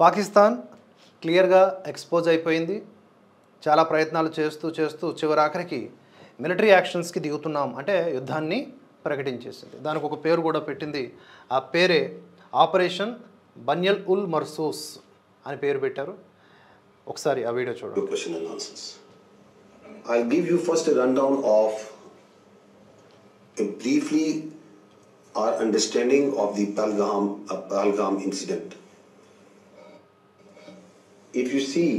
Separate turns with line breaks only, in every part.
పాకిస్తాన్ క్లియర్గా ఎక్స్పోజ్ అయిపోయింది. చాలా ప్రయత్నాలు చేస్తూ చివరాఖరికి మిలిటరీ యాక్షన్స్కి దిగుతున్నాం అంటే యుద్ధాన్ని ప్రకటించేసింది. దానికి ఒక పేరు కూడా పెట్టింది. ఆ పేరే ఆపరేషన్ బన్యల్ ఉల్ మర్సూస్ అని పేరు పెట్టారు. ఒకసారి ఆ వీడియో చూడండి.
Question and answers. I'll give you first a rundown of briefly our understanding of the Pahalgam incident. If you see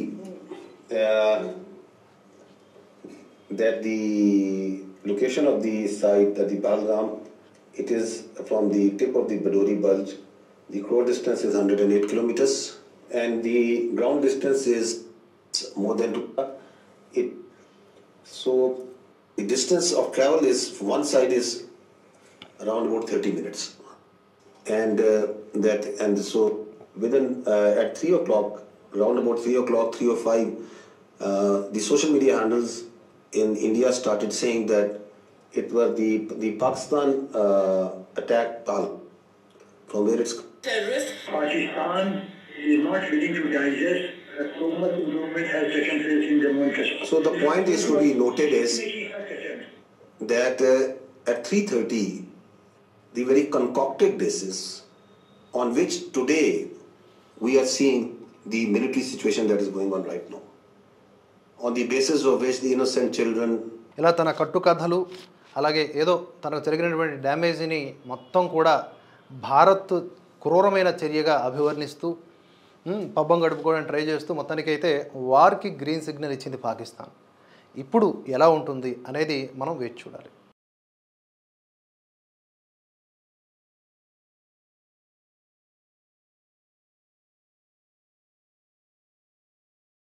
that the location of the site, the Pahalgam, it is from the tip of the Badori Bulge. The crow distance is 108 kilometers, and the ground distance is more than 2. So the distance of travel is one side is around about 30 minutes, and so within at 3 o'clock, around about 3 o'clock, 3:05, the social media handles in India started saying that it was the Pakistan attack Pahalgam, from where it's
terrorist. Pakistan is not willing to digest so much improvement has taken place in Jammu and Kashmir.
So the point is to be noted is that at 3:30, the very concocted basis on which today we are seeing the military situation that is going on right now, on the basis of which the innocent children,
ఇలా తన కట్టుకథలు అలాగే ఏదో తనకు జరిగినటువంటి డ్యామేజ్ని మొత్తం కూడా భారత్ క్రూరమైన చర్యగా అభివర్ణిస్తూ పబ్బం గడుపుకోవడానికి ట్రై చేస్తూ మొత్తానికైతే వార్కి గ్రీన్ సిగ్నల్ ఇచ్చింది పాకిస్తాన్. ఇప్పుడు ఎలా ఉంటుంది అనేది మనం వేచి చూడాలి.